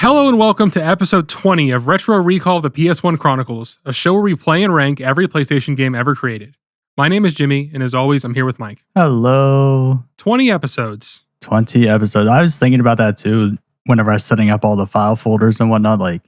Hello and welcome to episode 20 of Retro Recall the PS1 Chronicles, a show where we play and rank every PlayStation game ever created. My name is Jimmy, and as always, I'm here with Mike. Hello. 20 episodes. 20 episodes. I was thinking about that too whenever I was setting up all the file folders and whatnot. Like,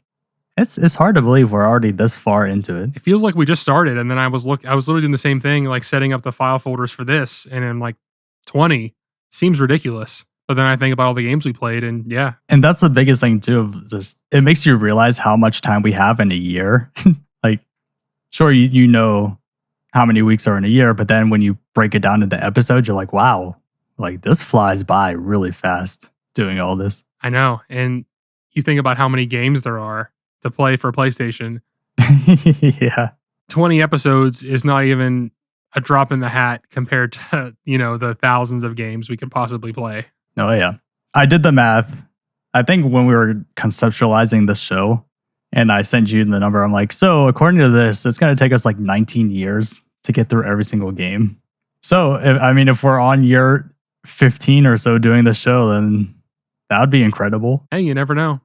it's hard to believe we're already this far into it. It feels like we just started, and then I was literally doing the same thing, like setting up the file folders for this, and I'm like, 20 seems ridiculous. But then I think about all the games we played, and yeah. And that's the biggest thing too, of just, it makes you realize how much time we have in a year. Like, sure, you know how many weeks are in a year, but then when you break it down into episodes, you're like, wow, like this flies by really fast doing all this. I know. And you think about how many games there are to play for PlayStation. Yeah. 20 episodes is not even a drop in the hat compared to, the thousands of games we could possibly play. Oh, yeah. I did the math. I think when we were conceptualizing this show and I sent you the number, I'm like, so according to this, it's going to take us like 19 years to get through every single game. So, if we're on year 15 or so doing this show, then that would be incredible. Hey, you never know.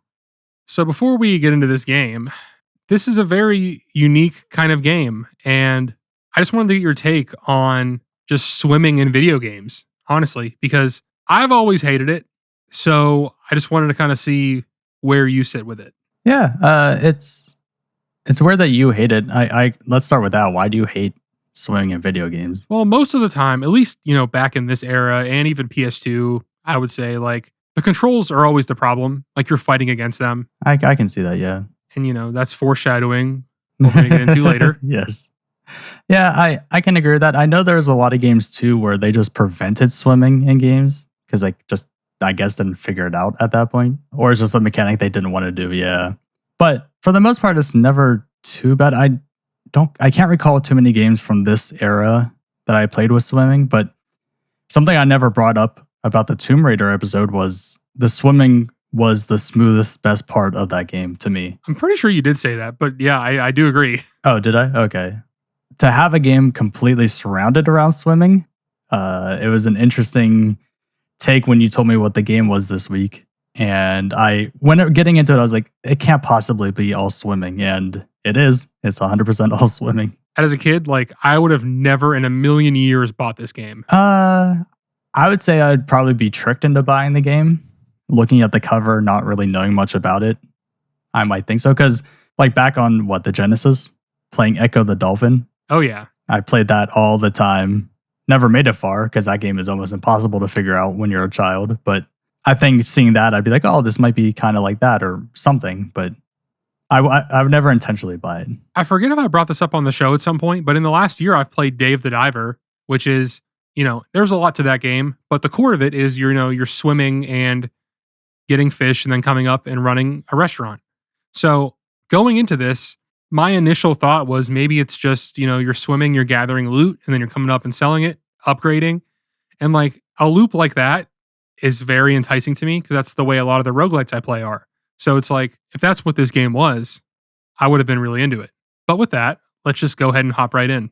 So before we get into this game, this is a very unique kind of game. And I just wanted to get your take on just swimming in video games, honestly, because I've always hated it. So I just wanted to kind of see where you sit with it. Yeah, it's weird that you hate it. I let's start with that. Why do you hate swimming in video games? Well, most of the time, at least, back in this era and even PS2, I would say like the controls are always the problem. Like you're fighting against them. I can see that, yeah. And, that's foreshadowing what we're going to get into later. Yes. Yeah, I can agree with that. I know there's a lot of games too where they just prevented swimming in games because I guess didn't figure it out at that point. Or it's just a mechanic they didn't want to do, yeah. But for the most part, it's never too bad. I can't recall too many games from this era that I played with swimming, but something I never brought up about the Tomb Raider episode was the swimming was the smoothest, best part of that game to me. I'm pretty sure you did say that, but yeah, I do agree. Oh, did I? Okay. To have a game completely surrounded around swimming, it was an interesting take when you told me what the game was this week. And when getting into it, I was like, it can't possibly be all swimming. And it is. It's 100% all swimming. And as a kid, like I would have never in a million years bought this game. I would say I'd probably be tricked into buying the game. Looking at the cover, not really knowing much about it. I might think so. Because like back on the Genesis, playing Echo the Dolphin. Oh, yeah. I played that all the time. Never made it far because that game is almost impossible to figure out when you're a child. But I think seeing that, I'd be like, oh, this might be kind of like that or something. But I would never intentionally buy it. I forget if I brought this up on the show at some point, but in the last year, I've played Dave the Diver, which is, there's a lot to that game. But the core of it is, you're swimming and getting fish and then coming up and running a restaurant. So going into this, my initial thought was maybe it's just, you're swimming, you're gathering loot, and then you're coming up and selling it, upgrading. And like a loop like that is very enticing to me because that's the way a lot of the roguelites I play are. So it's like, if that's what this game was, I would have been really into it. But with that, let's just go ahead and hop right in.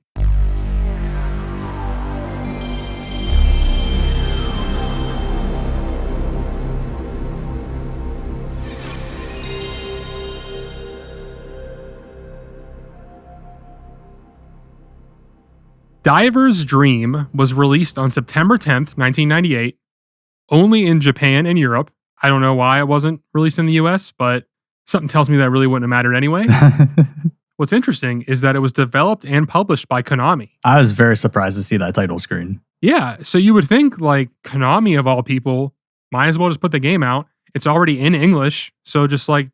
Diver's Dream was released on September 10th, 1998, only in Japan and Europe. I don't know why it wasn't released in the US, but something tells me that really wouldn't have mattered anyway. What's interesting is that it was developed and published by Konami. I was very surprised to see that title screen. Yeah, so you would think like Konami of all people might as well just put the game out. It's already in English, so just like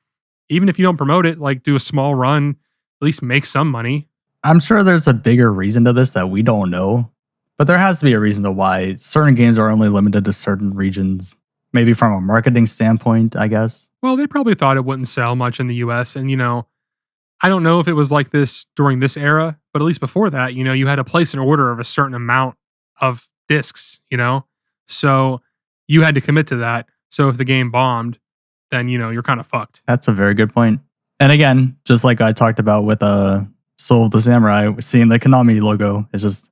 even if you don't promote it, like do a small run, at least make some money. I'm sure there's a bigger reason to this that we don't know, but there has to be a reason to why certain games are only limited to certain regions. Maybe from a marketing standpoint, I guess. Well, they probably thought it wouldn't sell much in the US. And, I don't know if it was like this during this era, but at least before that, you had to place an order of a certain amount of discs, So you had to commit to that. So if the game bombed, then, you're kind of fucked. That's a very good point. And again, just like I talked about with Soul of the Samurai, seeing the Konami logo, it's just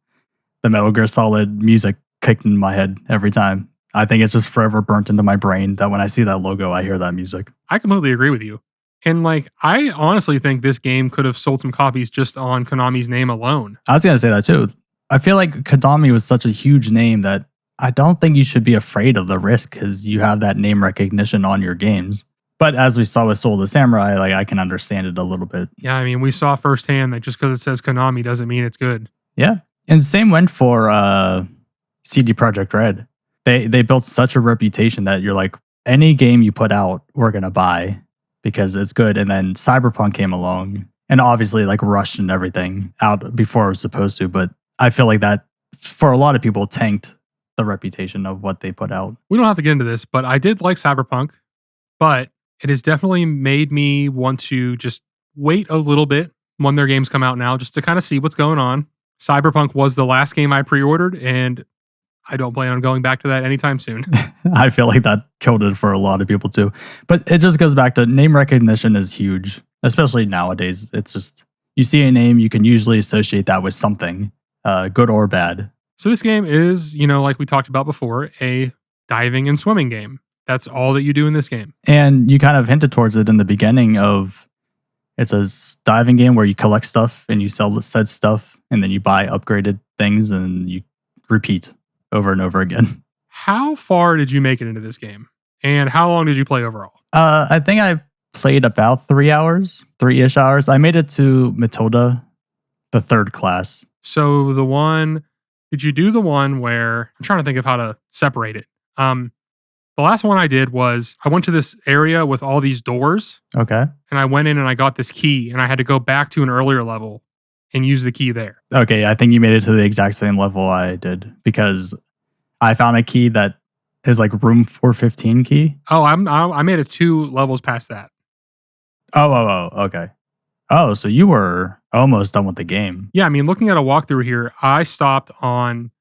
the Metal Gear Solid music kicked in my head every time. I think it's just forever burnt into my brain that when I see that logo, I hear that music. I completely agree with you. And like, I honestly think this game could have sold some copies just on Konami's name alone. I was going to say that too. I feel like Konami was such a huge name that I don't think you should be afraid of the risk because you have that name recognition on your games. But as we saw with Soul of the Samurai, like I can understand it a little bit. Yeah, I mean, we saw firsthand that just because it says Konami doesn't mean it's good. Yeah. And same went for CD Projekt Red. They built such a reputation that you're like, any game you put out, we're going to buy because it's good. And then Cyberpunk came along and obviously like rushed and everything out before it was supposed to. But I feel like that for a lot of people tanked the reputation of what they put out. We don't have to get into this, but I did like Cyberpunk, but it has definitely made me want to just wait a little bit when their games come out now, just to kind of see what's going on. Cyberpunk was the last game I pre-ordered, and I don't plan on going back to that anytime soon. I feel like that killed it for a lot of people too. But it just goes back to name recognition is huge, especially nowadays. It's just, you see a name, you can usually associate that with something, good or bad. So this game is, you know, like we talked about before, a diving and swimming game. That's all that you do in this game. And you kind of hinted towards it in the beginning of, it's a diving game where you collect stuff and you sell said stuff and then you buy upgraded things and you repeat over and over again. How far did you make it into this game? And how long did you play overall? I think I played about 3 hours, 3-ish hours. I made it to Matilda, the third class. So did you do the one where, I'm trying to think of how to separate it. The last one I did was I went to this area with all these doors. Okay. And I went in and I got this key and I had to go back to an earlier level and use the key there. Okay, I think you made it to the exact same level I did because I found a key that is like room 415 key. Oh, I made it 2 levels past that. Oh, okay. Oh, so you were almost done with the game. Yeah, I mean, looking at a walkthrough here, I stopped on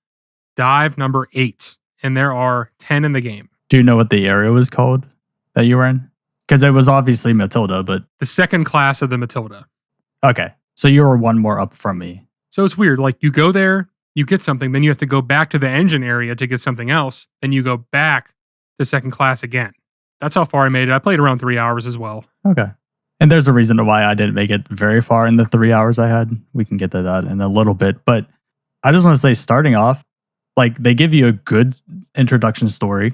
dive number 8 and there are 10 in the game. Do you know what the area was called that you were in? Because it was obviously Matilda, but... The second class of the Matilda. Okay. So you were one more up from me. So it's weird. Like you go there, you get something, then you have to go back to the engine area to get something else. Then you go back to second class again. That's how far I made it. I played around 3 hours as well. Okay. And there's a reason why I didn't make it very far in the 3 hours I had. We can get to that in a little bit. But I just want to say, starting off, like they give you a good introduction story.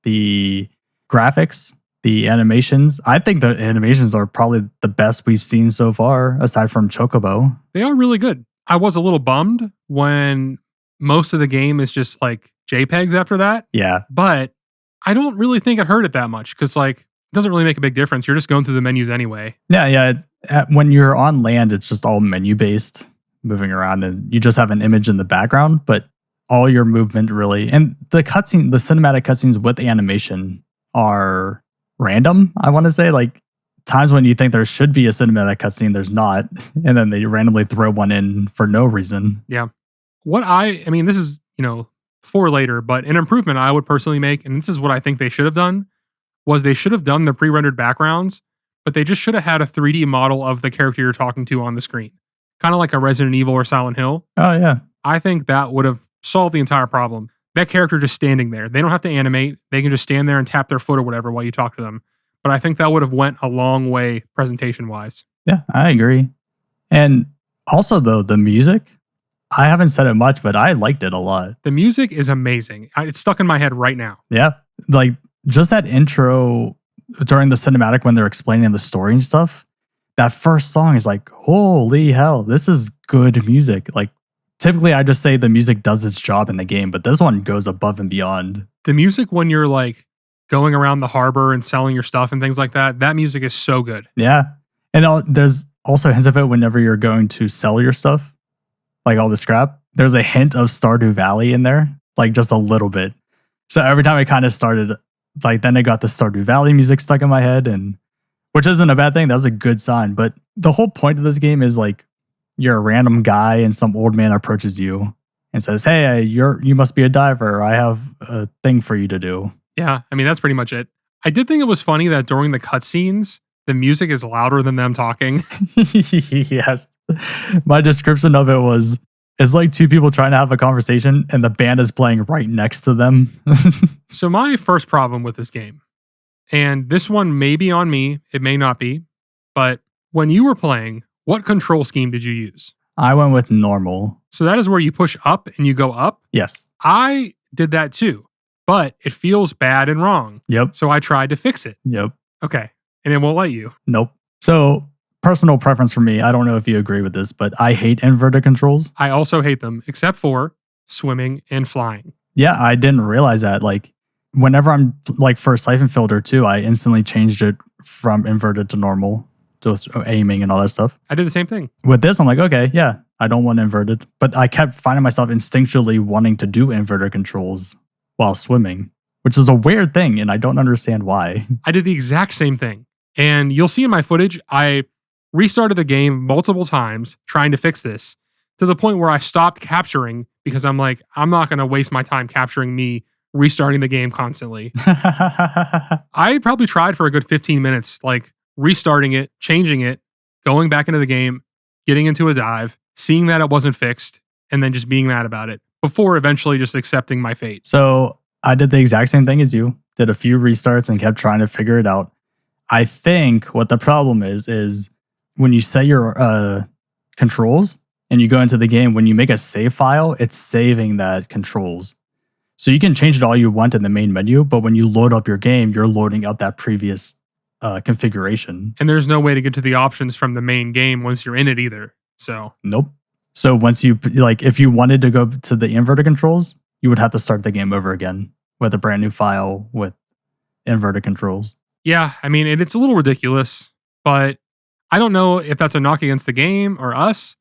The graphics, the animations. I think the animations are probably the best we've seen so far, aside from Chocobo. They are really good. I was a little bummed when most of the game is just like JPEGs after that. Yeah. But I don't really think it hurt it that much because like it doesn't really make a big difference. You're just going through the menus anyway. Yeah. When you're on land, it's just all menu based, moving around, and you just have an image in the background, but all your movement really, and the cinematic cutscenes with animation are random. I want to say like times when you think there should be a cinematic cutscene, there's not, and then they randomly throw one in for no reason. Yeah. I mean, this is, you know, for later, but an improvement I would personally make, and this is what I think they should have done, was they should have done the pre-rendered backgrounds, but they just should have had a 3D model of the character you're talking to on the screen. Kind of like a Resident Evil or Silent Hill. Oh, yeah. I think that would have solved the entire problem. That character just standing there. They don't have to animate. They can just stand there and tap their foot or whatever while you talk to them. But I think that would have went a long way presentation-wise. Yeah, I agree. And also, though, the music, I haven't said it much, but I liked it a lot. The music is amazing. It's stuck in my head right now. Yeah. Like, just that intro during the cinematic when they're explaining the story and stuff, that first song is like, holy hell, this is good music. Like, typically I just say the music does its job in the game, but this one goes above and beyond. The music when you're like going around the harbor and selling your stuff and things like that, that music is so good. Yeah. And there's also hints of it whenever you're going to sell your stuff, like all the scrap. There's a hint of Stardew Valley in there, like just a little bit. So every time I kind of started, like then I got the Stardew Valley music stuck in my head, and which isn't a bad thing. That's a good sign. But the whole point of this game is like you're a random guy and some old man approaches you and says, "Hey, you must be a diver. I have a thing for you to do." Yeah, I mean, that's pretty much it. I did think it was funny that during the cutscenes, the music is louder than them talking. Yes. My description of it was, It's like two people trying to have a conversation and the band is playing right next to them. So my first problem with this game, and this one may be on me, it may not be, but when you were playing, what control scheme did you use? I went with normal. So that is where you push up and you go up. Yes. I did that too, but it feels bad and wrong. Yep. So I tried to fix it. Yep. Okay. And it won't let you. Nope. So personal preference for me, I don't know if you agree with this, but I hate inverted controls. I also hate them, except for swimming and flying. Yeah, I didn't realize that. Like, whenever I'm like for Siphon Filter too, I instantly changed it from inverted to normal, just aiming and all that stuff. I did the same thing. With this, I'm like, okay, yeah, I don't want inverted. But I kept finding myself instinctually wanting to do inverted controls while swimming, which is a weird thing, and I don't understand why. I did the exact same thing. And you'll see in my footage, I restarted the game multiple times trying to fix this to the point where I stopped capturing because I'm like, I'm not going to waste my time capturing me restarting the game constantly. I probably tried for a good 15 minutes, like restarting it, changing it, going back into the game, getting into a dive, seeing that it wasn't fixed, and then just being mad about it before eventually just accepting my fate. So I did the exact same thing as you, did a few restarts and kept trying to figure it out. I think what the problem is when you set your controls and you go into the game, when you make a save file, it's saving that controls. So you can change it all you want in the main menu, but when you load up your game, you're loading up that previous configuration. And there's no way to get to the options from the main game once you're in it either. So nope. So once you like, if you wanted to go to the inverted controls, you would have to start the game over again with a brand new file with inverted controls. Yeah, I mean, it's a little ridiculous, but I don't know if that's a knock against the game or us,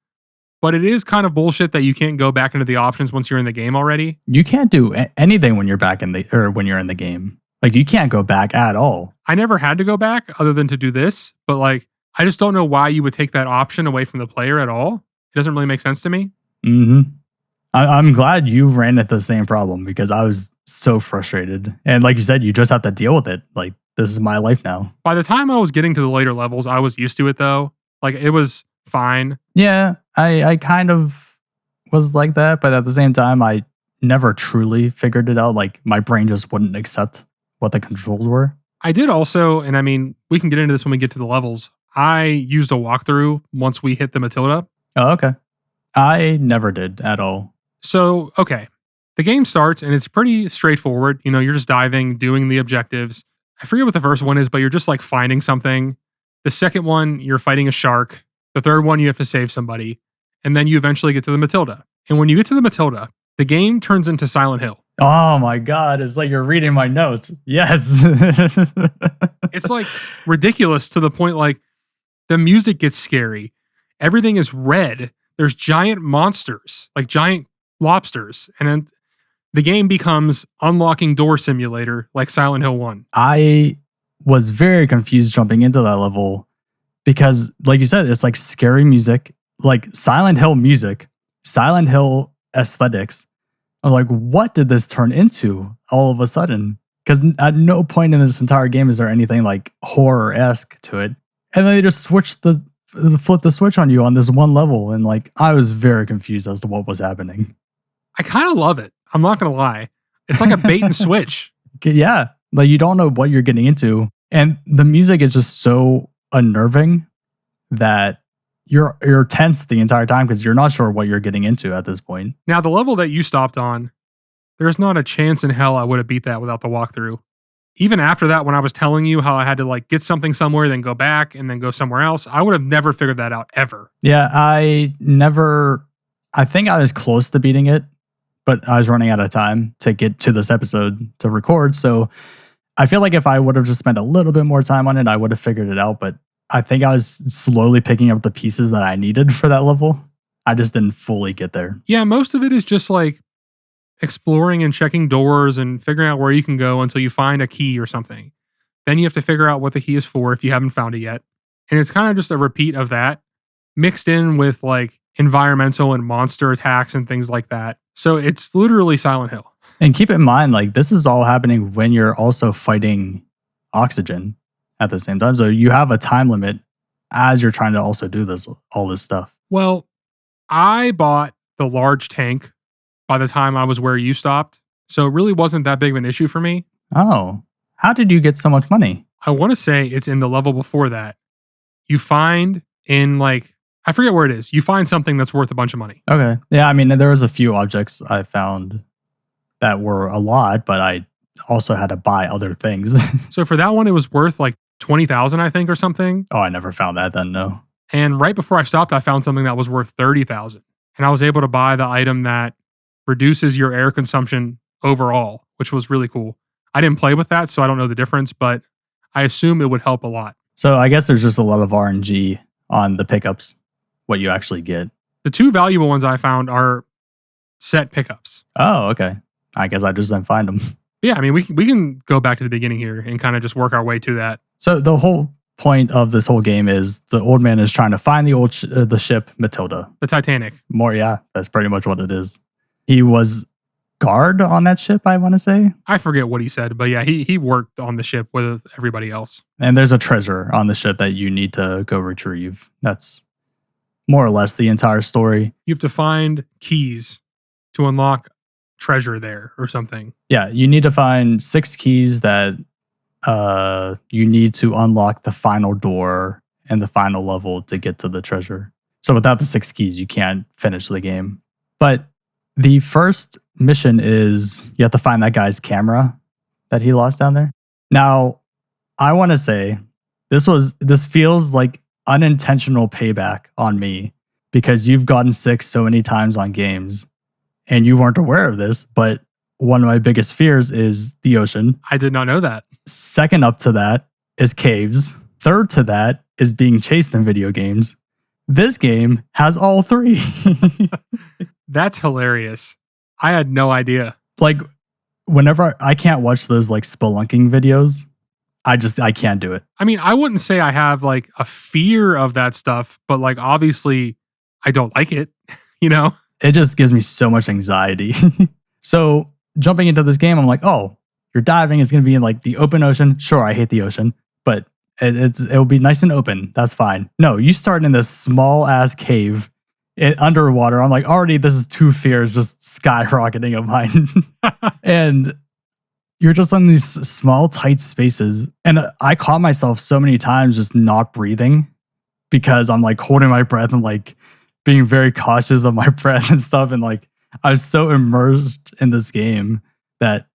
but it is kind of bullshit that you can't go back into the options once you're in the game already. You can't do anything when you're back in when you're in the game. Like, you can't go back at all. I never had to go back other than to do this, but like, I just don't know why you would take that option away from the player at all. It doesn't really make sense to me. Mm-hmm. I'm glad you ran into the same problem because I was so frustrated. And like you said, you just have to deal with it. Like, this is my life now. By the time I was getting to the later levels, I was used to it though. Like, it was fine. Yeah, I kind of was like that, but at the same time, I never truly figured it out. Like, my brain just wouldn't accept what the controls were. I did also, and I mean, we can get into this when we get to the levels. I used a walkthrough once we hit the Matilda. Oh, okay. I never did at all. So, okay. The game starts and it's pretty straightforward. You know, you're just diving, doing the objectives. I forget what the first one is, but you're just like finding something. The second one, you're fighting a shark. The third one, you have to save somebody. And then you eventually get to the Matilda. And when you get to the Matilda, the game turns into Silent Hill. Oh my God. It's like you're reading my notes. Yes. It's like ridiculous to the point like the music gets scary. Everything is red. There's giant monsters, like giant lobsters. And then the game becomes unlocking door simulator like Silent Hill 1. I was very confused jumping into that level because, like you said, it's like scary music, like Silent Hill music, Silent Hill aesthetics. I'm like, what did this turn into all of a sudden? Because at no point in this entire game is there anything like horror-esque to it. And then they just flip the switch on you on this one level. And like, I was very confused as to what was happening. I kind of love it. I'm not going to lie. It's like a bait and switch. Yeah. Like, you don't know what you're getting into. And the music is just so unnerving that you're tense the entire time because you're not sure what you're getting into at this point. Now, the level that you stopped on, there's not a chance in hell I would have beat that without the walkthrough. Even after that, when I was telling you how I had to like get something somewhere, then go back and then go somewhere else, I would have never figured that out ever. Yeah, I think I was close to beating it, but I was running out of time to get to this episode to record. So I feel like if I would have just spent a little bit more time on it, I would have figured it out. But I think I was slowly picking up the pieces that I needed for that level. I just didn't fully get there. Yeah, most of it is just like exploring and checking doors and figuring out where you can go until you find a key or something. Then you have to figure out what the key is for if you haven't found it yet. And it's kind of just a repeat of that mixed in with like environmental and monster attacks and things like that. So it's literally Silent Hill. And keep in mind, like, this is all happening when you're also fighting oxygen at the same time. So you have a time limit as you're trying to also do all this stuff. Well, I bought the large tank by the time I was where you stopped. So it really wasn't that big of an issue for me. Oh, how did you get so much money? I want to say it's in the level before that. You find in like, I forget where it is. You find something that's worth a bunch of money. Okay. Yeah, I mean, there was a few objects I found that were a lot, but I also had to buy other things. So for that one, it was worth like 20,000, I think, or something. Oh, I never found that then, no. And right before I stopped, I found something that was worth 30,000. And I was able to buy the item that reduces your air consumption overall, which was really cool. I didn't play with that, so I don't know the difference, but I assume it would help a lot. So I guess there's just a lot of RNG on the pickups, what you actually get. The two valuable ones I found are set pickups. Oh, okay. I guess I just didn't find them. Yeah, I mean, we can go back to the beginning here and kind of just work our way to that. So the whole point of this whole game is the old man is trying to find the ship Matilda. The Titanic. Yeah, that's pretty much what it is. He was guard on that ship, I want to say. I forget what he said, but yeah, he worked on the ship with everybody else. And there's a treasure on the ship that you need to go retrieve. That's more or less the entire story. You have to find keys to unlock treasure there or something. Yeah, you need to find 6 keys that you need to unlock the final door and the final level to get to the treasure. So without the 6 keys, you can't finish the game. But the first mission is you have to find that guy's camera that he lost down there. Now, I want to say this feels like unintentional payback on me because you've gotten sick so many times on games and you weren't aware of this, but one of my biggest fears is the ocean. I did not know that. Second up to that is caves. Third to that is being chased in video games. This game has all 3. That's hilarious. I had no idea. Like, whenever I can't watch those like spelunking videos, I can't do it. I mean, I wouldn't say I have like a fear of that stuff, but like obviously I don't like it, you know? It just gives me so much anxiety. So jumping into this game, I'm like, oh, you're diving. It's going to be in like the open ocean. Sure, I hate the ocean, but it'll be nice and open. That's fine. No, you start in this small ass cave underwater. I'm like, already this is 2 fears just skyrocketing of mine. And you're just in these small, tight spaces. And I caught myself so many times just not breathing because I'm like holding my breath and like being very cautious of my breath and stuff. And like, I was so immersed in this game that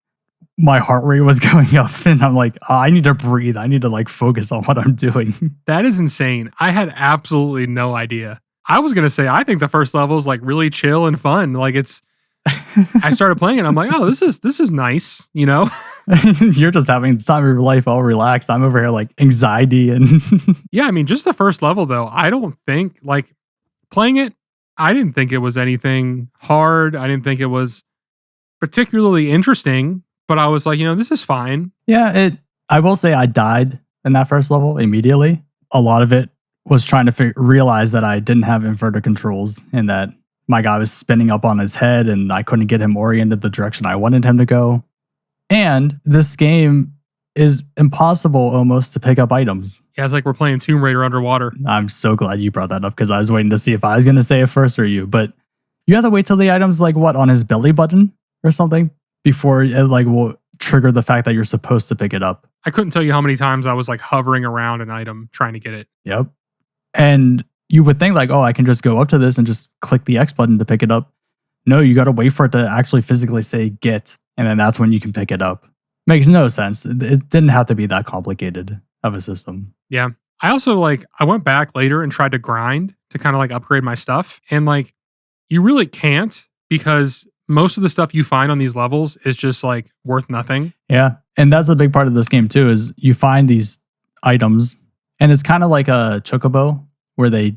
my heart rate was going up and I'm like, oh, I need to breathe. I need to like focus on what I'm doing. That is insane. I had absolutely no idea. I was going to say, I think the first level is like really chill and fun. Like I started playing and I'm like, oh, this is nice. You know, you're just having the time of your life all relaxed. I'm over here like anxiety and yeah. I mean, just the first level though, I don't think like playing it, I didn't think it was anything hard. I didn't think it was particularly interesting, but I was like, you know, this is fine. Yeah, I will say I died in that first level immediately. A lot of it was trying to realize that I didn't have inverted controls and that my guy was spinning up on his head and I couldn't get him oriented the direction I wanted him to go. And this game is impossible almost to pick up items. Yeah, it's like we're playing Tomb Raider underwater. I'm so glad you brought that up because I was waiting to see if I was going to say it first or you. But you have to wait till the item's like what, on his belly button or something before it like will trigger the fact that you're supposed to pick it up. I couldn't tell you how many times I was like hovering around an item trying to get it. Yep. And you would think like, oh, I can just go up to this and just click the X button to pick it up. No, you got to wait for it to actually physically say get. And then that's when you can pick it up. Makes no sense. It didn't have to be that complicated of a system. Yeah. I also I went back later and tried to grind to kind of like upgrade my stuff. And like, you really can't because most of the stuff you find on these levels is just like worth nothing. Yeah. And that's a big part of this game too, is you find these items and it's kind of like a chocobo where they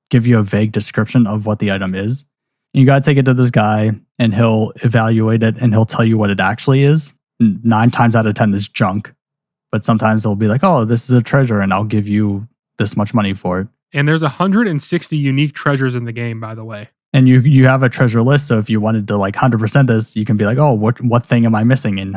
give you a vague description of what the item is. And you got to take it to this guy and he'll evaluate it and he'll tell you what it actually is. 9 times out of 10 is junk. But sometimes they'll be like, oh, this is a treasure and I'll give you this much money for it. And there's 160 unique treasures in the game, by the way. And you have a treasure list. So if you wanted to like 100% this, you can be like, oh, what thing am I missing and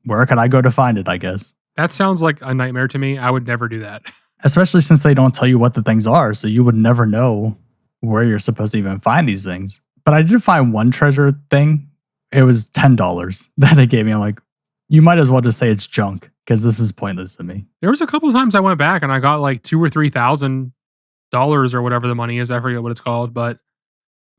where can I go to find it, I guess. That sounds like a nightmare to me. I would never do that. Especially since they don't tell you what the things are. So you would never know where you're supposed to even find these things. But I did find one treasure thing. It was $10 that it gave me. I'm like, you might as well just say it's junk because this is pointless to me. There was a couple of times I went back and I got like $2,000 or $3,000 or whatever the money is. I forget what it's called, but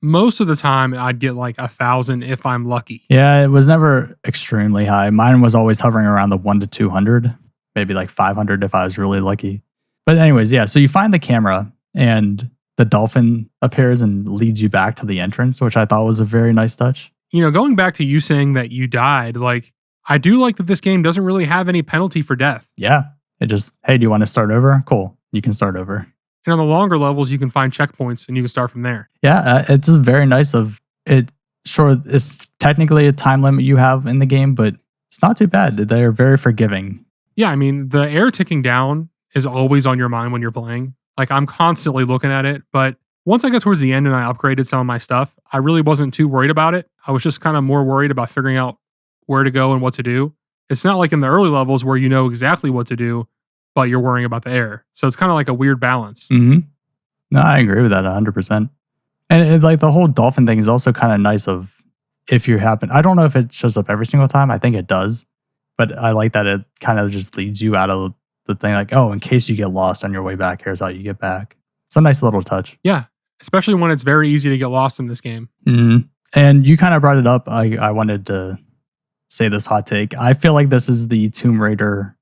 most of the time I'd get like 1,000 if I'm lucky. Yeah, it was never extremely high. Mine was always hovering around the 1 to 200, maybe like 500 if I was really lucky. But anyways, yeah, so you find the camera and the dolphin appears and leads you back to the entrance, which I thought was a very nice touch. You know, going back to you saying that you died, like, I do like that this game doesn't really have any penalty for death. Yeah, it just, hey, do you want to start over? Cool, you can start over. And on the longer levels, you can find checkpoints and you can start from there. Yeah, it's just very nice of it. Sure, it's technically a time limit you have in the game, but it's not too bad. They're very forgiving. Yeah, I mean, the air ticking down is always on your mind when you're playing. Like, I'm constantly looking at it, but once I got towards the end and I upgraded some of my stuff, I really wasn't too worried about it. I was just kind of more worried about figuring out where to go and what to do. It's not like in the early levels where you know exactly what to do, but you're worrying about the air. So it's kind of like a weird balance. Mm-hmm. No, I agree with that 100%. And it's like the whole dolphin thing is also kind of nice of if you happen. I don't know if it shows up every single time. I think it does. But I like that it kind of just leads you out of the thing like, oh, in case you get lost on your way back, here's how you get back. It's a nice little touch. Yeah, especially when it's very easy to get lost in this game. Mm-hmm. And you kind of brought it up. I wanted to say this hot take. I feel like this is the Tomb Raider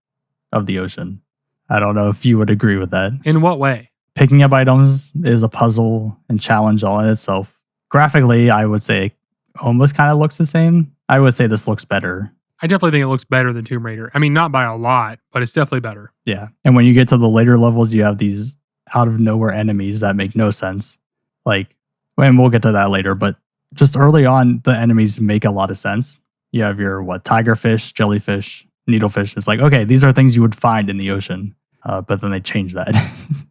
of the ocean. I don't know if you would agree with that. In what way? Picking up items is a puzzle and challenge all in itself. Graphically, I would say almost kind of looks the same. I would say this looks better. I definitely think it looks better than Tomb Raider. I mean, not by a lot, but it's definitely better. Yeah. And when you get to the later levels, you have these out of nowhere enemies that make no sense. Like, and we'll get to that later, but just early on, the enemies make a lot of sense. You have your, tigerfish, jellyfish, needlefish. It's like, okay, these are things you would find in the ocean. But then they changed that.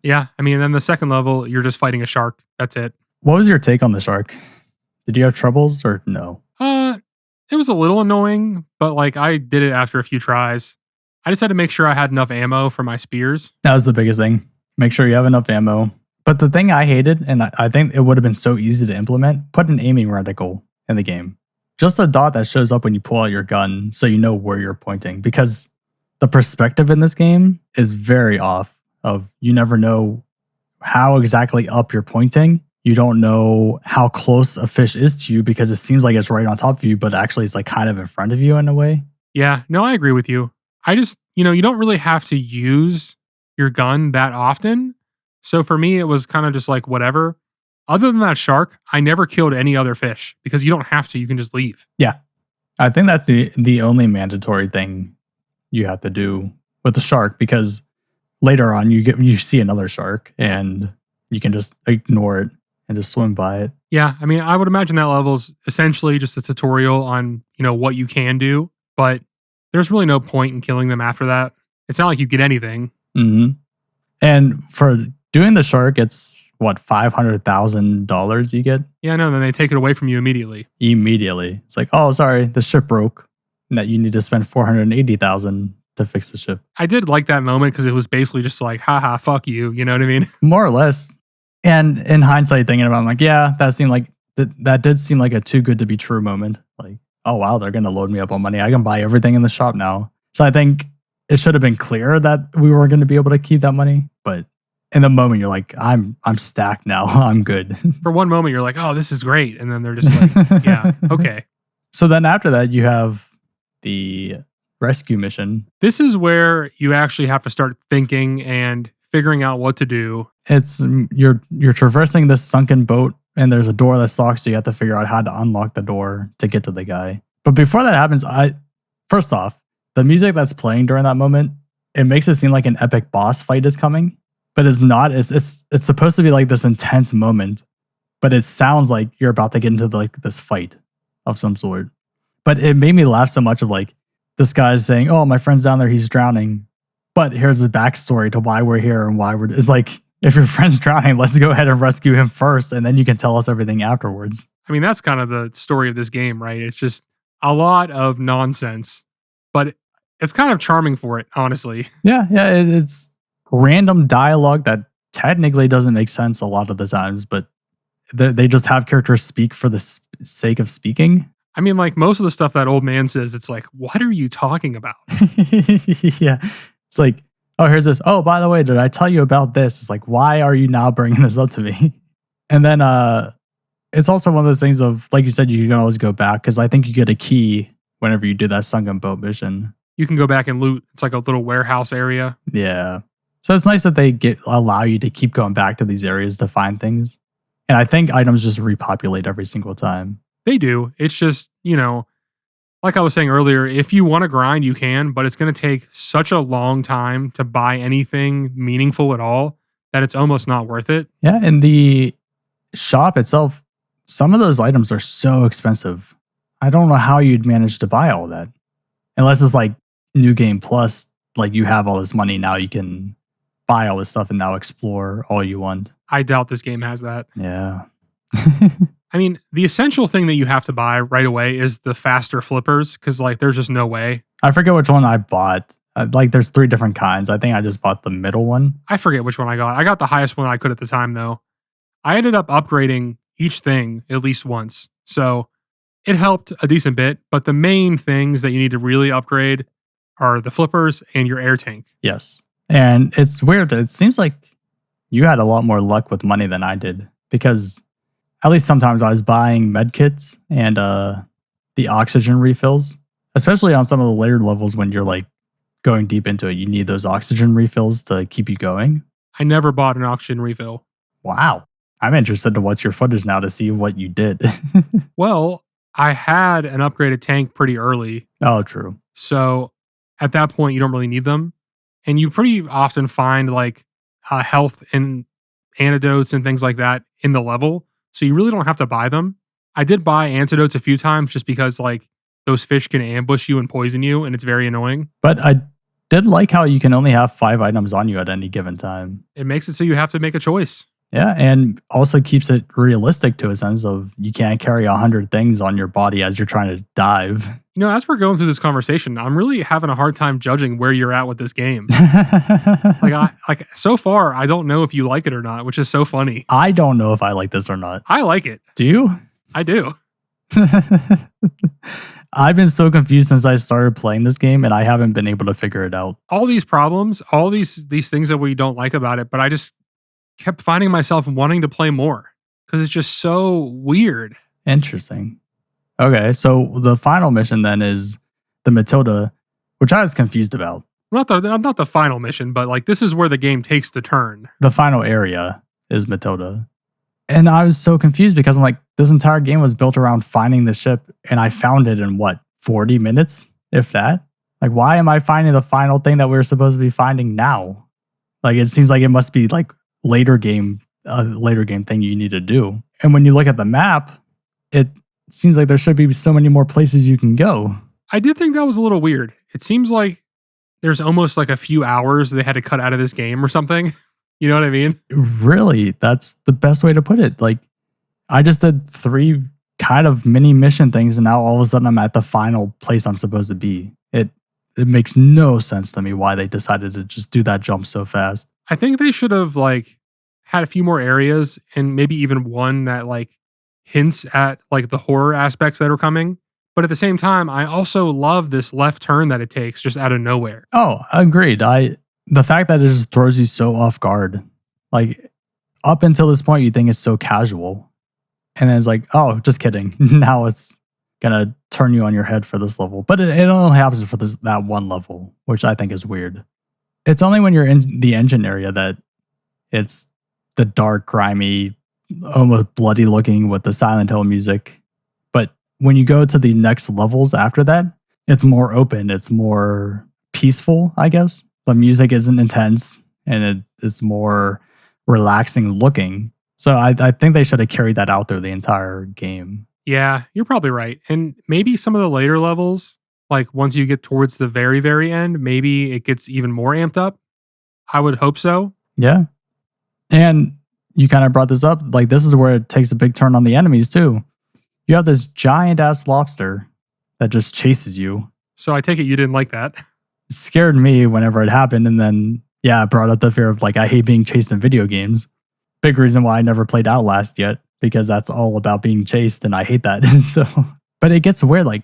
Yeah. I mean, then the second level, you're just fighting a shark. That's it. What was your take on the shark? Did you have troubles or no? It was a little annoying, but like I did it after a few tries. I just had to make sure I had enough ammo for my spears. That was the biggest thing. Make sure you have enough ammo. But the thing I hated, and I think it would have been so easy to implement, put an aiming reticle in the game. Just a dot that shows up when you pull out your gun so you know where you're pointing. Because the perspective in this game is very off. You never know how exactly up you're pointing. You don't know how close a fish is to you because it seems like it's right on top of you, but actually it's like kind of in front of you in a way. Yeah, no, I agree with you. I just, you don't really have to use your gun that often. So for me, it was kind of just like whatever. Other than that shark, I never killed any other fish because you don't have to. You can just leave. Yeah. I think that's the only mandatory thing you have to do with the shark because later on you see another shark and you can just ignore it and just swim by it. Yeah, I mean, I would imagine that level's essentially just a tutorial on, what you can do, but there's really no point in killing them after that. It's not like you get anything. Mm-hmm. And for doing the shark, it's what, $500,000 you get? Yeah, no, then they take it away from you immediately. Immediately. It's like, oh, sorry, the ship broke. And that you need to spend $480,000 to fix the ship. I did like that moment because it was basically just like, haha, fuck you. You know what I mean? More or less. And in hindsight, thinking about it, I'm like, yeah, that seemed like that did seem like a too good to be true moment. Like, oh wow, they're gonna load me up on money. I can buy everything in the shop now. So I think it should have been clear that we weren't going to be able to keep that money. But in the moment, you're like, I'm stacked now. I'm good. For one moment, you're like, oh, this is great, and then they're just like, yeah, okay. So then after that, you have the rescue mission. This is where you actually have to start thinking and figuring out what to do. It's you're traversing this sunken boat and there's a door that's locked, so you have to figure out how to unlock the door to get to the guy. But before that happens, first off, the music that's playing during that moment, it makes it seem like an epic boss fight is coming, but it's not. It's supposed to be like this intense moment, but it sounds like you're about to get into like this fight of some sort. But it made me laugh so much of like this guy's saying, "Oh, my friend's down there, he's drowning." But here's the backstory to why we're here and why it's like, if your friend's drowning, let's go ahead and rescue him first, and then you can tell us everything afterwards. I mean, that's kind of the story of this game, right? It's just a lot of nonsense, but it's kind of charming for it, honestly. Yeah, it's random dialogue that technically doesn't make sense a lot of the times, but they just have characters speak for the sake of speaking. I mean, like most of the stuff that old man says, it's like, what are you talking about? Yeah. It's like, oh, here's this. Oh, by the way, did I tell you about this? It's like, why are you now bringing this up to me? And then it's also one of those things of, like you said, you can always go back because I think you get a key whenever you do that sunken boat mission. You can go back and loot. It's like a little warehouse area. Yeah. So it's nice that they allow you to keep going back to these areas to find things. And I think items just repopulate every single time. They do. It's just, like I was saying earlier, if you want to grind, you can, but it's going to take such a long time to buy anything meaningful at all that it's almost not worth it. Yeah. And the shop itself, some of those items are so expensive. I don't know how you'd manage to buy all that. Unless it's like New Game Plus, like you have all this money now, you can buy all this stuff and now explore all you want. I doubt this game has that. Yeah. I mean, the essential thing that you have to buy right away is the faster flippers because, like, there's just no way. I forget which one I bought. Like, there's 3 different kinds. I think I just bought the middle one. I forget which one I got. I got the highest one I could at the time, though. I ended up upgrading each thing at least once. So it helped a decent bit. But the main things that you need to really upgrade are the flippers and your air tank. Yes. And it's weird. It seems like you had a lot more luck with money than I did because at least sometimes I was buying med kits and the oxygen refills, especially on some of the later levels when you're like going deep into it. You need those oxygen refills to keep you going. I never bought an oxygen refill. Wow. I'm interested to watch your footage now to see what you did. Well, I had an upgraded tank pretty early. Oh, true. So at that point, you don't really need them. And you pretty often find like health and antidotes and things like that in the level. So you really don't have to buy them. I did buy antidotes a few times just because like those fish can ambush you and poison you and it's very annoying. But I did like how you can only have 5 items on you at any given time. It makes it so you have to make a choice. Yeah, and also keeps it realistic to a sense of you can't carry 100 things on your body as you're trying to dive. As we're going through this conversation, I'm really having a hard time judging where you're at with this game. So far, I don't know if you like it or not, which is so funny. I don't know if I like this or not. I like it. Do you? I do. I've been so confused since I started playing this game, and I haven't been able to figure it out. All these problems, all these things that we don't like about it, but I just kept finding myself wanting to play more because it's just so weird. Interesting. Okay, so the final mission then is the Matilda, which I was confused about. Not the final mission, but like this is where the game takes the turn. The final area is Matilda. And I was so confused because I'm like, this entire game was built around finding the ship, and I found it in 40 minutes, if that? Like, why am I finding the final thing that we were supposed to be finding now? Like, it seems like it must be like later game thing you need to do. And when you look at the map, it seems like there should be so many more places you can go. I did think that was a little weird. It seems like there's almost like a few hours they had to cut out of this game or something. You know what I mean? Really? That's the best way to put it. Like, I just did 3 kind of mini mission things, and now all of a sudden I'm at the final place I'm supposed to be. It makes no sense to me why they decided to just do that jump so fast. I think they should have like had a few more areas and maybe even one that like hints at like the horror aspects that are coming. But at the same time, I also love this left turn that it takes just out of nowhere. Oh, agreed. The fact that it just throws you so off guard. Like, up until this point, you think it's so casual. And then it's like, oh, just kidding. Now it's going to turn you on your head for this level. But it only happens for that one level, which I think is weird. It's only when you're in the engine area that it's the dark, grimy, almost bloody looking with the Silent Hill music. But when you go to the next levels after that, it's more open. It's more peaceful, I guess. The music isn't intense and it's more relaxing looking. So I think they should have carried that out through the entire game. Yeah, you're probably right. And maybe some of the later levels, like once you get towards the very, very end, maybe it gets even more amped up. I would hope so. Yeah. And you kind of brought this up. Like, this is where it takes a big turn on the enemies too. You have this giant ass lobster that just chases you. So I take it you didn't like that. It scared me whenever it happened. And then, yeah, it brought up the fear of like, I hate being chased in video games. Big reason why I never played Outlast yet, because that's all about being chased, and I hate that. So, but it gets weird. Like,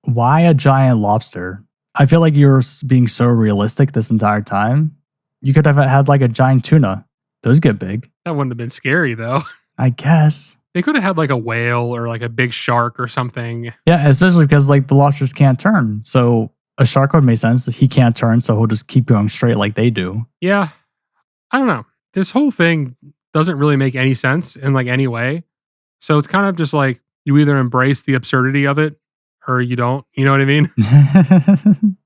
why a giant lobster? I feel like you're being so realistic this entire time. You could have had like a giant tuna. Those get big. That wouldn't have been scary though. I guess. They could have had like a whale or like a big shark or something. Yeah, especially because like the lobsters can't turn. So a shark would make sense. He can't turn, so he'll just keep going straight like they do. Yeah. I don't know. This whole thing doesn't really make any sense in like any way. So it's kind of just like you either embrace the absurdity of it or you don't. You know what I mean?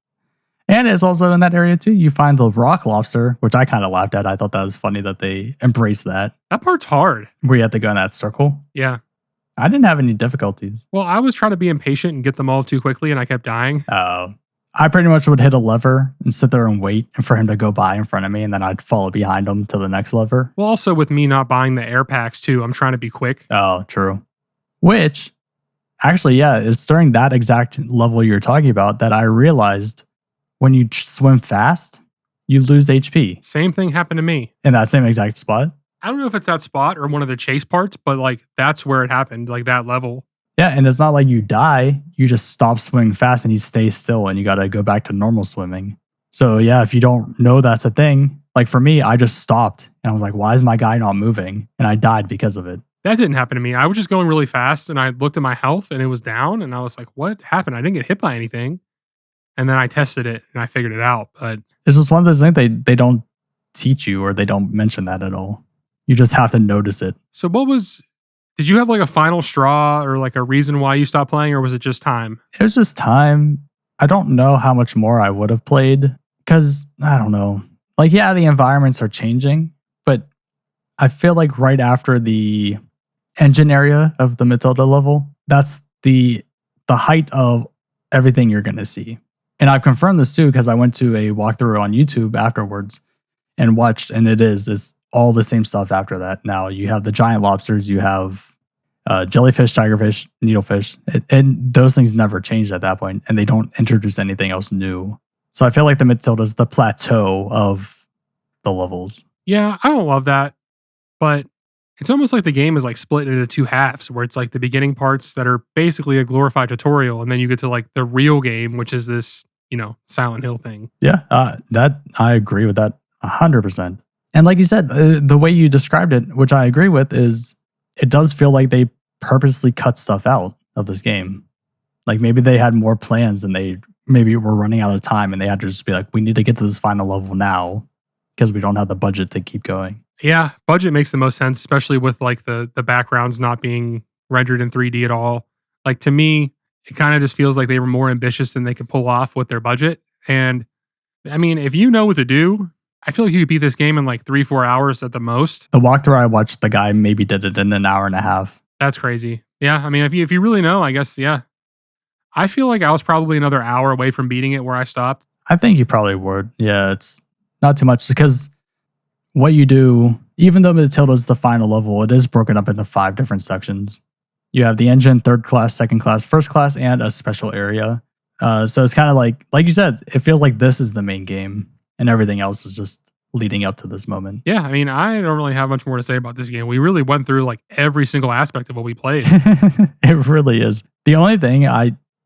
And it's also in that area too. You find the rock lobster, which I kind of laughed at. I thought that was funny that they embraced that. That part's hard. Where you have to go in that circle. Yeah. I didn't have any difficulties. Well, I was trying to be impatient and get them all too quickly and I kept dying. I pretty much would hit a lever and sit there and wait for him to go by in front of me, and then I'd follow behind him to the next lever. Well, also with me not buying the air packs too, I'm trying to be quick. Oh, true. Which, actually, yeah, it's during that exact level you're talking about that I realized when you swim fast, you lose HP. Same thing happened to me. In that same exact spot? I don't know if it's that spot or one of the chase parts, but like that's where it happened, like that level. Yeah, and it's not like you die. You just stop swimming fast and he stays still and you got to go back to normal swimming. So yeah, if you don't know that's a thing, like for me, I just stopped and I was like, why is my guy not moving? And I died because of it. That didn't happen to me. I was just going really fast and I looked at my health and it was down and I was like, what happened? I didn't get hit by anything. And then I tested it and I figured it out. But it's just one of those things they don't teach you or they don't mention that at all. You just have to notice it. So did you have like a final straw or like a reason why you stopped playing, or was it just time? It was just time. I don't know how much more I would have played because I don't know. Like, yeah, the environments are changing, but I feel like right after the engine area of the Matilda level, that's the height of everything you're going to see. And I've confirmed this too because I went to a walkthrough on YouTube afterwards and watched, and it's all the same stuff after that. Now you have the giant lobsters, you have jellyfish, tigerfish, needlefish, and those things never changed at that point, and they don't introduce anything else new. So I feel like the Matilda is the plateau of the levels. Yeah, I don't love that, but it's almost like the game is like split into two halves, where it's like the beginning parts that are basically a glorified tutorial, and then you get to like the real game, which is this, Silent Hill thing. Yeah, that I agree with that 100%. And like you said, the way you described it, which I agree with, is it does feel like they purposely cut stuff out of this game. Like maybe they had more plans and they maybe were running out of time and they had to just be like, we need to get to this final level now because we don't have the budget to keep going. Yeah, budget makes the most sense, especially with like the backgrounds not being rendered in 3D at all. Like to me, it kind of just feels like they were more ambitious than they could pull off with their budget. And I mean, if you know what to do, I feel like you could beat this game in like 3-4 hours at the most. The walkthrough I watched, the guy maybe did it in an hour and a half. That's crazy. Yeah, I mean, if you really know, I guess, yeah. I feel like I was probably another hour away from beating it where I stopped. I think you probably would. Yeah, it's not too much because what you do, even though Matilda is the final level, it is broken up into 5 different sections. You have the engine, 3rd class, 2nd class, 1st class, and a special area. So it's kind of like you said, it feels like this is the main game. And everything else is just leading up to this moment. Yeah, I mean, I don't really have much more to say about this game. We really went through like every single aspect of what we played. It really is. The only thing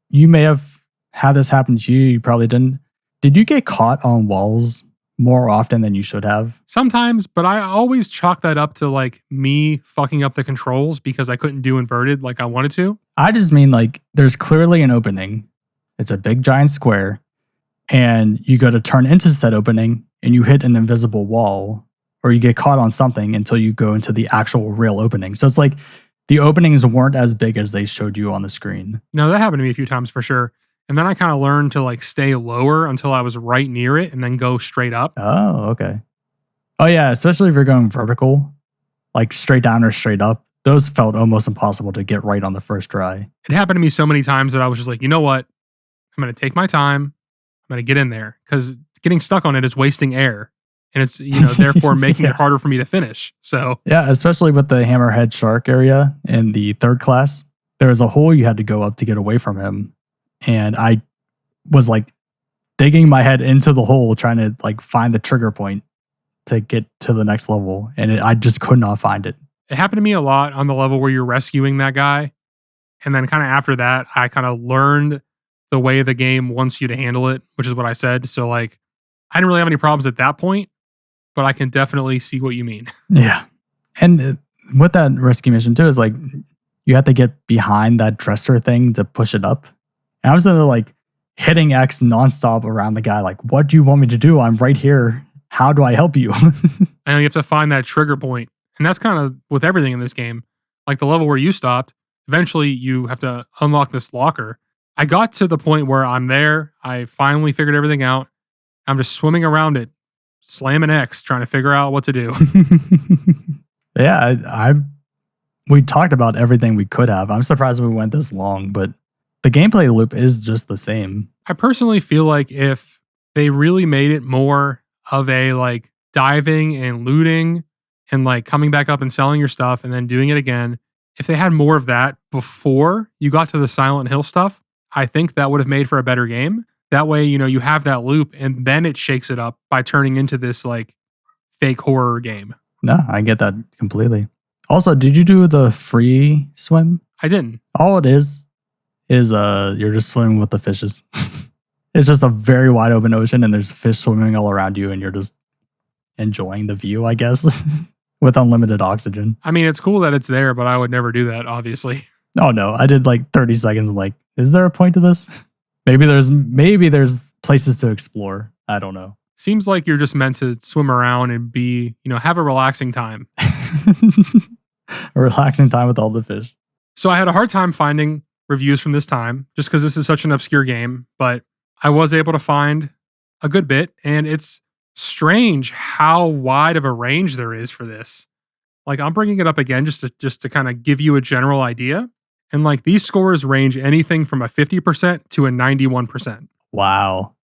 you may have had this happen to you, you probably didn't. Did you get caught on walls more often than you should have? Sometimes, but I always chalk that up to like me fucking up the controls because I couldn't do inverted like I wanted to. I just mean like there's clearly an opening. It's a big giant square. And you go to turn into said opening and you hit an invisible wall or you get caught on something until you go into the actual real opening. So it's like the openings weren't as big as they showed you on the screen. No, that happened to me a few times for sure. And then I kind of learned to like stay lower until I was right near it and then go straight up. Oh, okay. Oh yeah, especially if you're going vertical, like straight down or straight up. Those felt almost impossible to get right on the first try. It happened to me so many times that I was just like, you know what? I'm going to take my time. I'm going to get in there because getting stuck on it is wasting air. And it's, therefore making it harder for me to finish. So, yeah, especially with the hammerhead shark area in the 3rd class, there was a hole you had to go up to get away from him. And I was like digging my head into the hole, trying to like find the trigger point to get to the next level. And I just could not find it. It happened to me a lot on the level where you're rescuing that guy. And then kind of after that, I kind of learned the way the game wants you to handle it, which is what I said. So like, I didn't really have any problems at that point, but I can definitely see what you mean. Yeah. And with that rescue mission too, is like you have to get behind that dresser thing to push it up. And I was like hitting X nonstop around the guy, like, what do you want me to do? I'm right here. How do I help you? And you have to find that trigger point. And that's kind of with everything in this game. Like the level where you stopped, eventually you have to unlock this locker. I got to the point where I'm there. I finally figured everything out. I'm just swimming around it, slamming X, trying to figure out what to do. Yeah, we talked about everything we could have. I'm surprised we went this long, but the gameplay loop is just the same. I personally feel like if they really made it more of a like diving and looting and like coming back up and selling your stuff and then doing it again, if they had more of that before you got to the Silent Hill stuff, I think that would have made for a better game. That way, you have that loop and then it shakes it up by turning into this like fake horror game. No, I get that completely. Also, did you do the free swim? I didn't. All it is you're just swimming with the fishes. It's just a very wide open ocean and there's fish swimming all around you and you're just enjoying the view, I guess, with unlimited oxygen. I mean, it's cool that it's there, but I would never do that, obviously. Oh no, I did like 30 seconds. I'm like, is there a point to this? Maybe there's places to explore. I don't know. Seems like you're just meant to swim around and be, have a relaxing time. A relaxing time with all the fish. So I had a hard time finding reviews from this time just because this is such an obscure game, but I was able to find a good bit, and it's strange how wide of a range there is for this. Like I'm bringing it up again just to kind of give you a general idea. And like these scores range anything from a 50% to a 91%. Wow.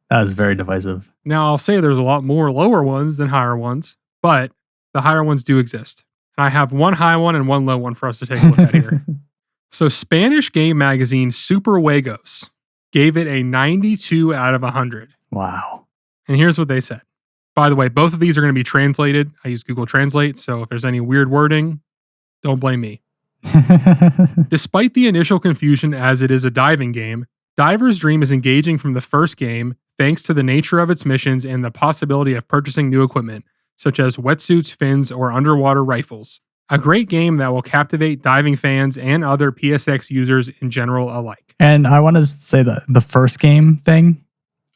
That is very divisive. Now I'll say there's a lot more lower ones than higher ones, but the higher ones do exist. And I have one high one and one low one for us to take a look at here. So Spanish game magazine Super Juegos gave it a 92 out of 100. Wow. And here's what they said. By the way, both of these are going to be translated. I use Google Translate, so if there's any weird wording, don't blame me. Despite the initial confusion as it is a diving game, Diver's Dream is engaging from the first game thanks to the nature of its missions and the possibility of purchasing new equipment, such as wetsuits, fins, or underwater rifles. A great game that will captivate diving fans and other PSX users in general alike. And I want to say that the first game thing,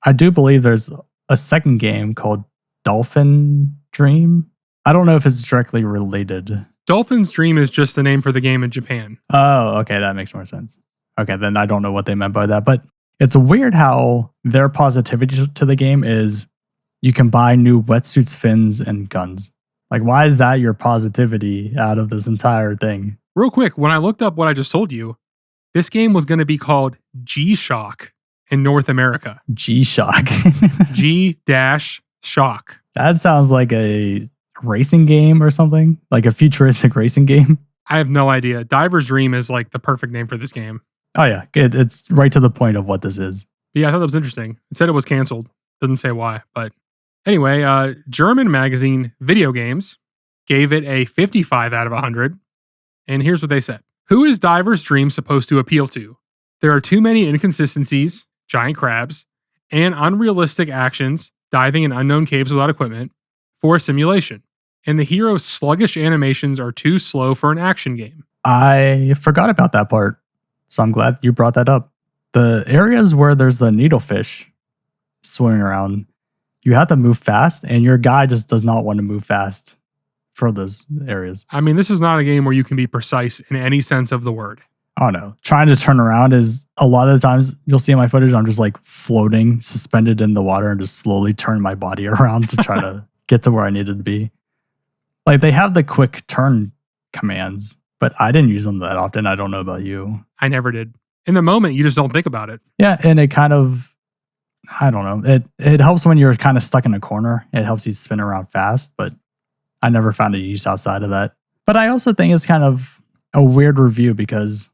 I do believe there's a second game called Dolphin Dream. I don't know if it's directly related. Dolphin's Dream is just the name for the game in Japan. Oh, okay. That makes more sense. Okay, then I don't know what they meant by that. But it's weird how their positivity to the game is you can buy new wetsuits, fins, and guns. Like, why is that your positivity out of this entire thing? Real quick, when I looked up what I just told you, this game was going to be called G-Shock in North America. G-Shock. G-Shock. That sounds like a racing game or something, like a futuristic racing game. I have no idea. Diver's Dream is like the perfect name for this game. Oh yeah, it's right to the point of what this is. But yeah, I thought that was interesting. It said it was canceled. Doesn't say why, but anyway, German magazine Video Games gave it a 55 out of 100. And here's what they said. Who is Diver's Dream supposed to appeal to? There are too many inconsistencies, giant crabs, and unrealistic actions, diving in unknown caves without equipment, for a simulation. And the hero's sluggish animations are too slow for an action game. I forgot about that part, so I'm glad you brought that up. The areas where there's the needlefish swimming around, you have to move fast, and your guy just does not want to move fast for those areas. I mean, this is not a game where you can be precise in any sense of the word. Oh no. Trying to turn around is a lot of the times you'll see in my footage, I'm just like floating, suspended in the water and just slowly turn my body around to try to get to where I needed to be. Like they have the quick turn commands, but I didn't use them that often. I don't know about you. I never did. In the moment, you just don't think about it. Yeah, and it kind of, I don't know. It helps when you're kind of stuck in a corner. It helps you spin around fast, but I never found a use outside of that. But I also think it's kind of a weird review because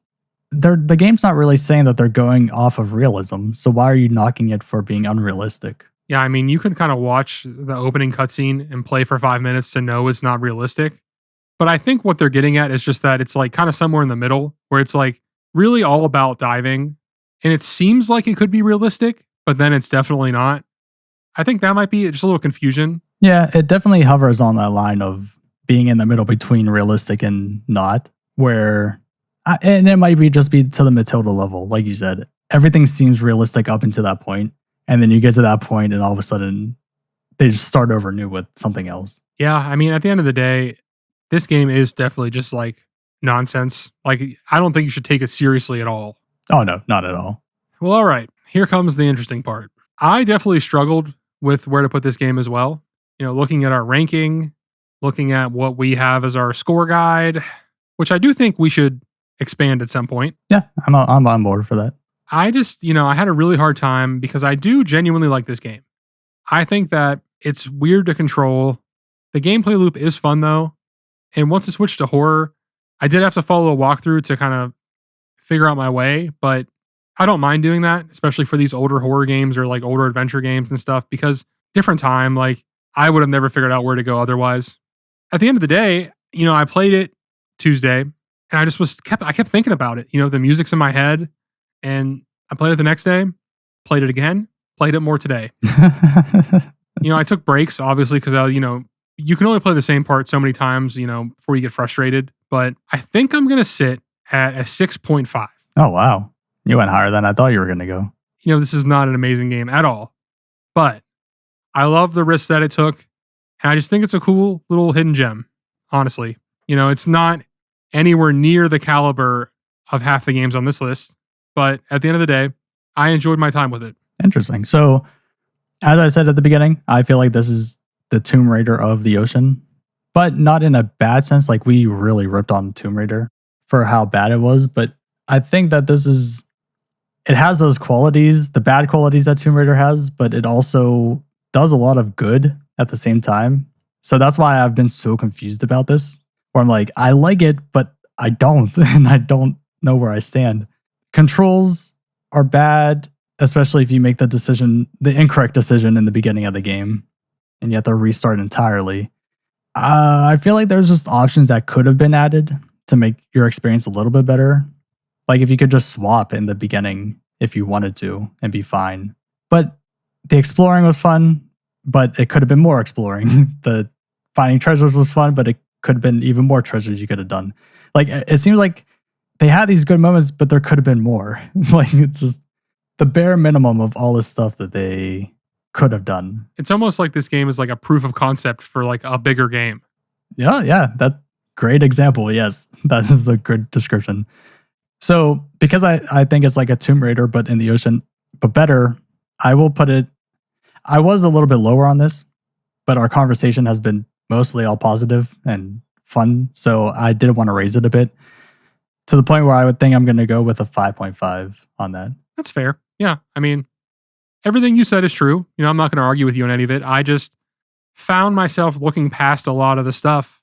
the game's not really saying that they're going off of realism. So why are you knocking it for being unrealistic? Yeah, I mean, you can kind of watch the opening cutscene and play for 5 minutes to know it's not realistic. But I think what they're getting at is just that it's like kind of somewhere in the middle where it's like really all about diving. And it seems like it could be realistic, but then it's definitely not. I think that might be just a little confusion. Yeah, it definitely hovers on that line of being in the middle between realistic and not, and it might be just be to the Matilda level, like you said. Everything seems realistic up until that point, and then you get to that point, and all of a sudden, they just start over new with something else. Yeah, I mean, at the end of the day, this game is definitely just like nonsense. Like, I don't think you should take it seriously at all. Oh, no, not at all. Well, all right. Here comes the interesting part. I definitely struggled with where to put this game as well. You know, looking at our ranking, looking at what we have as our score guide, which I do think we should expand at some point. Yeah, I'm on board for that. I just, I had a really hard time because I do genuinely like this game. I think that it's weird to control. The gameplay loop is fun though. And once it switched to horror, I did have to follow a walkthrough to kind of figure out my way, but I don't mind doing that, especially for these older horror games or like older adventure games and stuff, because different time, like I would have never figured out where to go otherwise. At the end of the day, I played it Tuesday and I just kept thinking about it. The music's in my head and I played it the next day, played it again, played it more today. I took breaks obviously because you can only play the same part so many times, before you get frustrated, but I think I'm going to sit at a 6.5. Oh, wow. You went higher than I thought you were going to go. This is not an amazing game at all, but I love the risks that it took. And I just think it's a cool little hidden gem, honestly. It's not anywhere near the caliber of half the games on this list, but at the end of the day, I enjoyed my time with it. Interesting. So, as I said at the beginning, I feel like this is the Tomb Raider of the ocean, but not in a bad sense. Like, we really ripped on Tomb Raider for how bad it was, but I think that it has those qualities, the bad qualities that Tomb Raider has, but it also does a lot of good at the same time. So that's why I've been so confused about this, where I'm like, I like it, but I don't, and I don't know where I stand. Controls are bad, especially if you make the incorrect decision in the beginning of the game, and you have to restart entirely. I feel like there's just options that could have been added to make your experience a little bit better. Like if you could just swap in the beginning if you wanted to and be fine. But the exploring was fun, but it could have been more exploring. The finding treasures was fun, but it could have been even more treasures you could have done. Like it seems like they had these good moments, but there could have been more. Like it's just the bare minimum of all this stuff that they could have done. It's almost like this game is like a proof of concept for like a bigger game. Yeah, that great example. Yes, that is the good description. So because I think it's like a Tomb Raider, but in the ocean, but better, I will put it, I was a little bit lower on this, but our conversation has been mostly all positive and fun. So I did want to raise it a bit to the point where I would think I'm going to go with a 5.5 on that. That's fair. Yeah. I mean, everything you said is true. I'm not going to argue with you on any of it. I just found myself looking past a lot of the stuff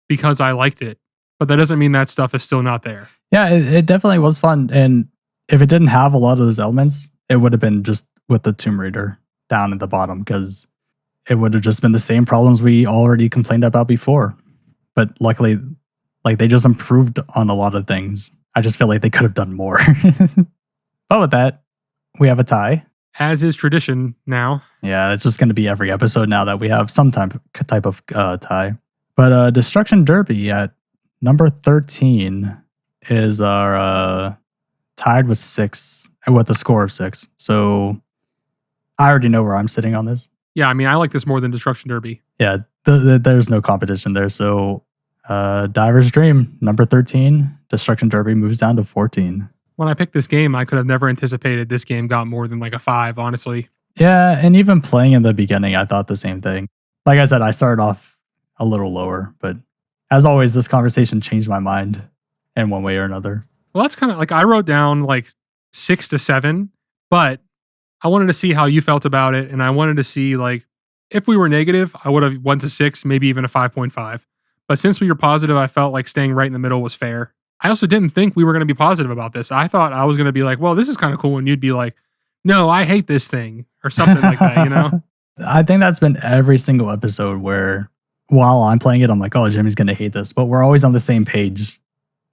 because I liked it. But that doesn't mean that stuff is still not there. Yeah, it definitely was fun. And if it didn't have a lot of those elements, it would have been just with the Tomb Raider down at the bottom because it would have just been the same problems we already complained about before. But luckily, like they just improved on a lot of things. I just feel like they could have done more. But with that, we have a tie. As is tradition now. Yeah, it's just going to be every episode now that we have some type of tie. But Destruction Derby at number 13 is our tied with 6, with a score of 6. So I already know where I'm sitting on this. Yeah, I mean, I like this more than Destruction Derby. Yeah, there's no competition there. So Diver's Dream, number 13. Destruction Derby moves down to 14. When I picked this game, I could have never anticipated this game got more than like a 5, honestly. Yeah, and even playing in the beginning, I thought the same thing. Like I said, I started off a little lower, but as always, this conversation changed my mind in one way or another. Well, that's kind of like I wrote down like 6 to 7, but I wanted to see how you felt about it. And I wanted to see like if we were negative, I would have went to 6, maybe even a 5.5. But since we were positive, I felt like staying right in the middle was fair. I also didn't think we were going to be positive about this. I thought I was going to be like, well, this is kind of cool. And you'd be like, no, I hate this thing or something like that, I think that's been every single episode where while I'm playing it, I'm like, oh, Jimmy's gonna hate this, but we're always on the same page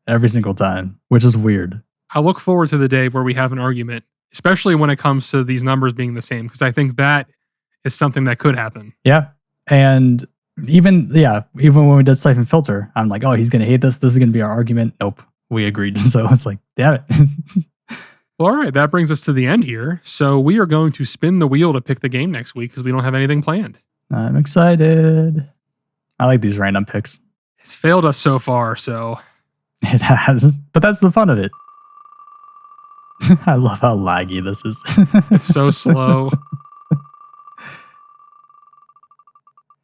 every single time, which is weird. I look forward to the day where we have an argument, especially when it comes to these numbers being the same, because I think that is something that could happen. Yeah. And even when we did Siphon Filter, I'm like, oh, he's gonna hate this. This is gonna be our argument. Nope. We agreed. So it's like, damn it. Well, all right, that brings us to the end here. So we are going to spin the wheel to pick the game next week because we don't have anything planned. I'm excited. I like these random picks. It's failed us so far, so It has, but that's the fun of it. I love how laggy this is. it's so slow.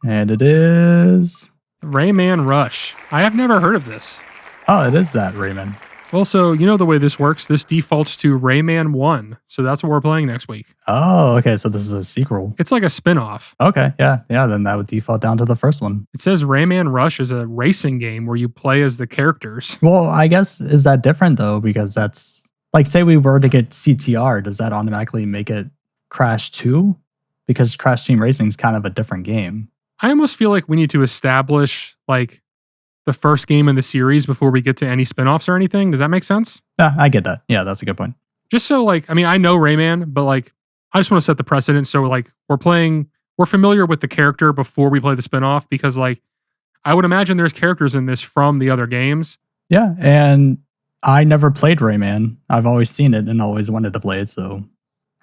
And it is. Rayman Rush. I have never heard of this. Oh, it is that Rayman. Well, so you know the way this works. This defaults to Rayman 1. So that's what we're playing next week. Oh, okay. So this is a sequel. It's like a spin-off. Okay. Yeah. Then that would default down to the first one. It says Rayman Rush is a racing game where you play as the characters. Well, I guess, is that different though? Because that's like, say we were to get CTR, does that automatically make it Crash 2? Because Crash Team Racing is kind of a different game. I almost feel like we need to establish like the first game in the series before we get to any spin-offs or anything. Does that make sense? Yeah, I get that. Yeah, that's a good point. Just so like, I mean, I know Rayman, but like, I just want to set the precedent. So like we're familiar with the character before we play the spin-off because like, I would imagine there's characters in this from the other games. Yeah, and I never played Rayman. I've always seen it and always wanted to play it, so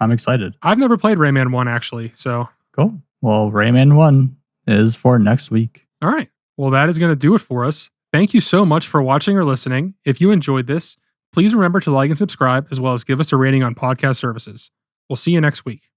I'm excited. I've never played Rayman 1 actually, so. Cool. Well, Rayman 1 is for next week. All right. Well, that is going to do it for us. Thank you so much for watching or listening. If you enjoyed this, please remember to like and subscribe, as well as give us a rating on podcast services. We'll see you next week.